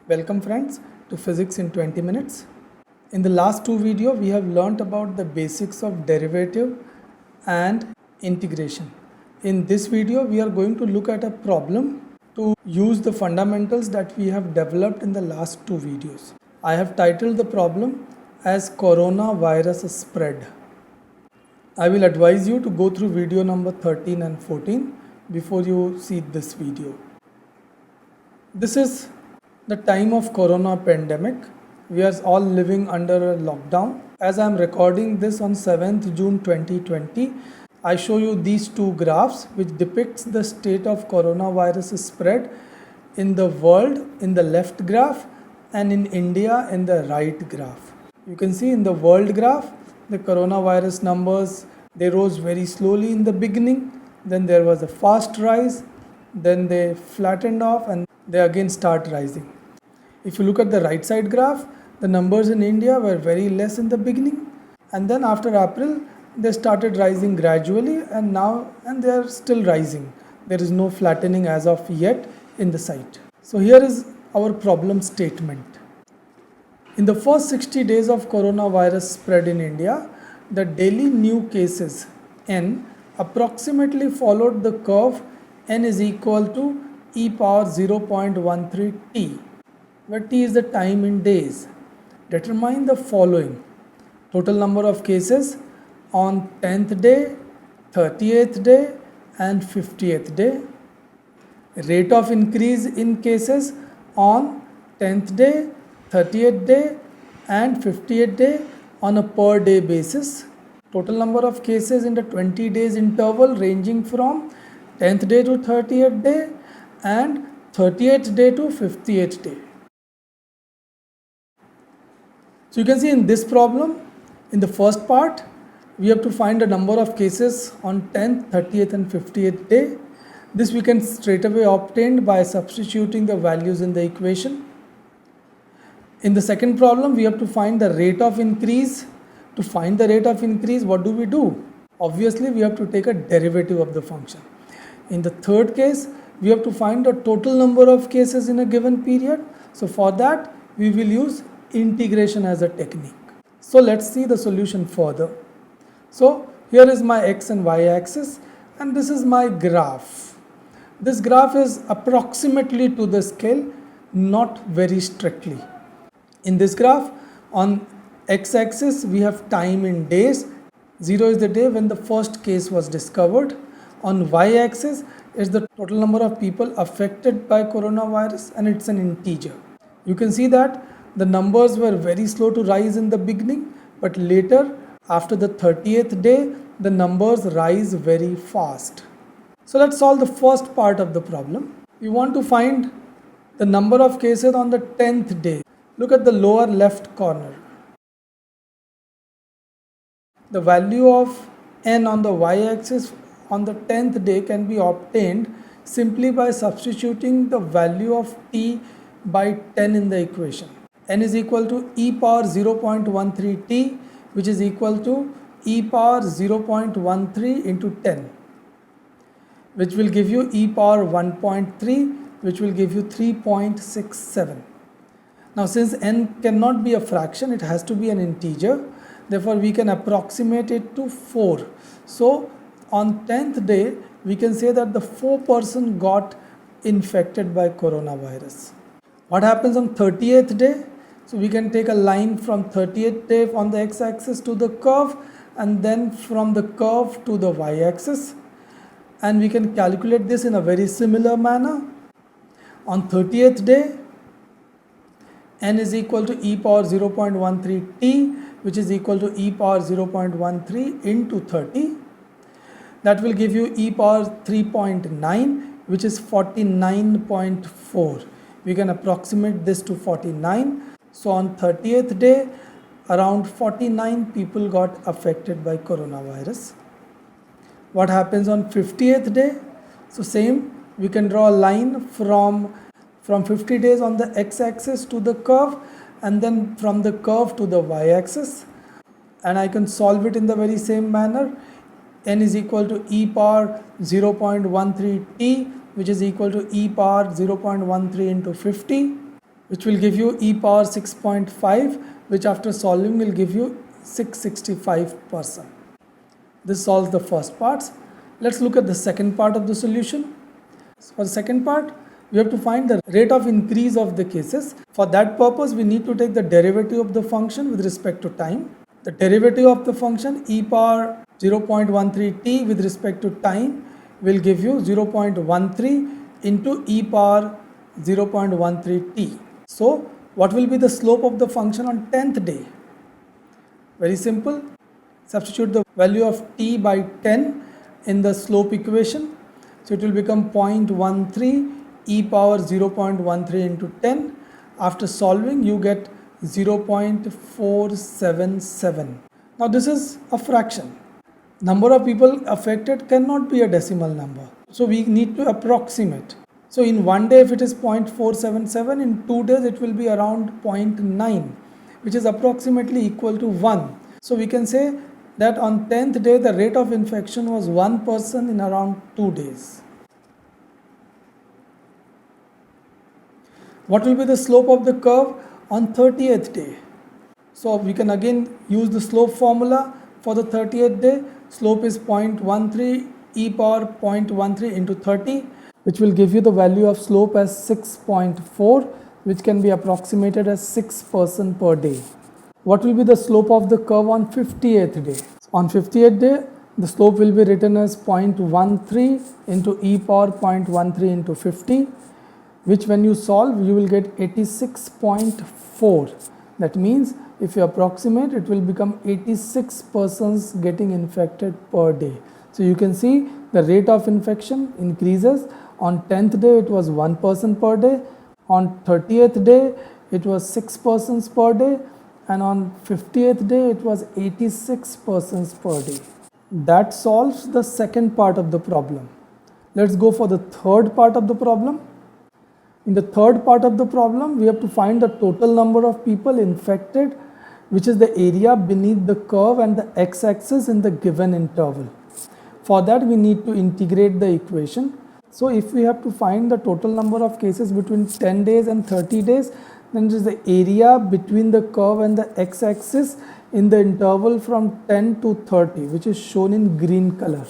Welcome friends to Physics in 20 minutes. In the last two videos we have learnt about the basics of derivative and integration. In this video we are going to look at a problem to use the fundamentals that we have developed in the last two videos. I have titled the problem as coronavirus spread. I will advise you to go through video number 13 and 14 before you see this video. This is the time of corona pandemic. We are all living under a lockdown. As I am recording this on 7th June 2020, I show you these two graphs which depicts the state of coronavirus spread in the world in the left graph and in India in the right graph. You can see in the world graph the coronavirus numbers, they rose very slowly in the beginning, then there was a fast rise, then they flattened off and they again start rising. If you look at the right side graph, the numbers in India were very less in the beginning, and then after April they started rising gradually, and they are still rising. There is no flattening as of yet in the sight. So here is our problem statement. In the first 60 days of coronavirus spread in India, the daily new cases n approximately followed the curve n is equal to e power 0.13 t, where t is the time in days. Determine the following: total number of cases on 10th day, 30th day and 50th day, rate of increase in cases on 10th day, 30th day and 50th day on a per day basis, total number of cases in the 20 days interval ranging from 10th day to 30th day and 30th day to 50th day. So you can see in this problem, in the first part, we have to find the number of cases on 10th, 30th and 50th day. This we can straight away obtain by substituting the values in the equation. In the second problem, we have to find the rate of increase. To find the rate of increase, what do? Obviously, we have to take a derivative of the function. In the third case, we have to find the total number of cases in a given period. So for that, we will use integration as a technique. So let's see the solution further. So here is my x and y axis and this is my graph. This graph is approximately to the scale, not very strictly. In this graph, on x axis we have time in days. 0 is the day when the first case was discovered. On y axis is the total number of people affected by coronavirus and it's an integer. You can see that the numbers were very slow to rise in the beginning, but later after the 30th day the numbers rise very fast. So let's solve the first part of the problem. We want to find the number of cases on the 10th day. Look at the lower left corner. The value of n on the y-axis on the 10th day can be obtained simply by substituting the value of t by 10 in the equation. N is equal to e power 0.13 t, which is equal to e power 0.13 into 10, which will give you e power 1.3, which will give you 3.67. Now since n cannot be a fraction, it has to be an integer, therefore we can approximate it to 4. So on 10th day we can say that the 4% got infected by coronavirus. What happens on 30th day? So we can take a line from 30th day on the x-axis to the curve and then from the curve to the y-axis, and we can calculate this in a very similar manner. On 30th day, n is equal to e power 0.13 t, which is equal to e power 0.13 into 30. That will give you e power 3.9, which is 49.4. We can approximate this to 49. So on 30th day, around 49 people got affected by coronavirus. What happens on 50th day? So same, we can draw a line from 50 days on the x-axis to the curve and then from the curve to the y-axis, and I can solve it in the very same manner. N is equal to e power 0.13 t, which is equal to e power 0.13 into 50. which will give you e power 6.5, which after solving will give you 665%. This solves the first part. Let's look at the second part of the solution. So for the second part, we have to find the rate of increase of the cases. For that purpose, we need to take the derivative of the function with respect to time. The derivative of the function e power 0.13t with respect to time will give you 0.13 into e power 0.13t. So what will be the slope of the function on 10th day? Very simple. Substitute the value of t by 10 in the slope equation. So it will become 0.13 e power 0.13 into 10. After solving, you get 0.477. Now this is a fraction. Number of people affected cannot be a decimal number. So we need to approximate. So in one day if it is 0.477, in 2 days it will be around 0.9, which is approximately equal to 1. So we can say that on 10th day the rate of infection was 1 person in around 2 days. What will be the slope of the curve on 30th day? So we can again use the slope formula for the 30th day. Slope is 0.13 e power 0.13 into 30, which will give you the value of slope as 6.4, which can be approximated as 6% per day. What will be the slope of the curve on 50th day? On 50th day, the slope will be written as 0.13 into e power 0.13 into 50, which when you solve, you will get 86.4. That means if you approximate, it will become 86 persons getting infected per day. So you can see the rate of infection increases. On 10th day, it was 1 person per day. On 30th day, it was 6 persons per day. And on 50th day, it was 86 persons per day. That solves the second part of the problem. Let's go for the third part of the problem. In the third part of the problem, we have to find the total number of people infected, which is the area beneath the curve and the x-axis in the given interval. For that, we need to integrate the equation. So if we have to find the total number of cases between 10 days and 30 days, then it is the area between the curve and the x-axis in the interval from 10 to 30, which is shown in green color.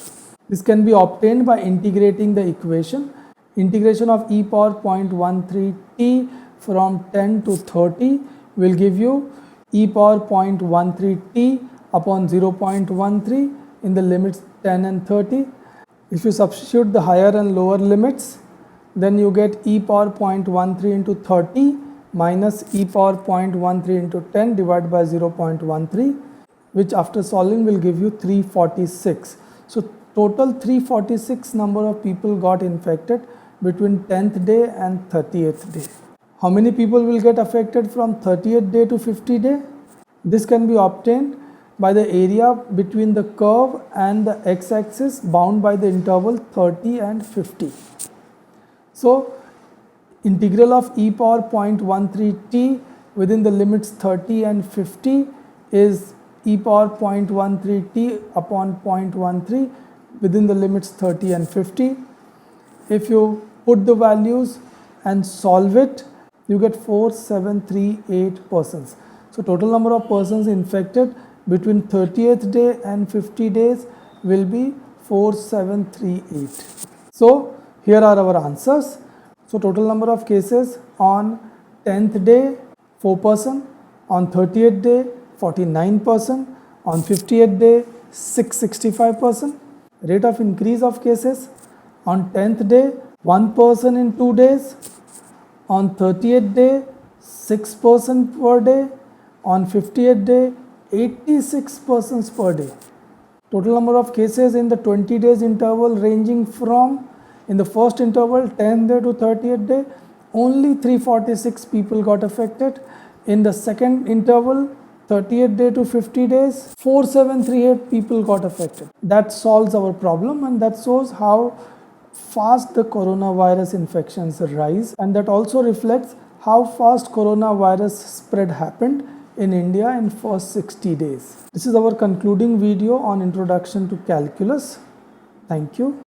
This can be obtained by integrating the equation. Integration of e power 0.13t from 10 to 30 will give you e power 0.13t upon 0.13 in the limits 10 and 30. If you substitute the higher and lower limits, then you get e power 0.13 into 30 minus e power 0.13 into 10 divided by 0.13, which after solving will give you 346. So total 346 number of people got infected between 10th day and 30th day. How many people will get affected from 30th day to 50 day? This can be obtained by the area between the curve and the x-axis bound by the interval 30 and 50. So integral of e power 0.13t within the limits 30 and 50 is e power 0.13t upon 0.13 within the limits 30 and 50. If you put the values and solve it, you get 4738 persons. So total number of persons infected between 30th day and 50 days will be 4738. So here are our answers. So total number of cases on 10th day 4 person, on 30th day 49 person, on 50th day 665 person. Rate of increase of cases on 10th day 1 person in 2 days, on 30th day 6 person per day, on 50th day 86 persons per day. Total number of cases in the 20 days interval ranging from, in the first interval 10th day to 30th day, only 346 people got affected. In the second interval 30th day to 50 days, 4738 people got affected. That solves our problem, and that shows how fast the coronavirus infections rise, and that also reflects how fast coronavirus spread happened in India in first 60 days. This is our concluding video on introduction to calculus. Thank you.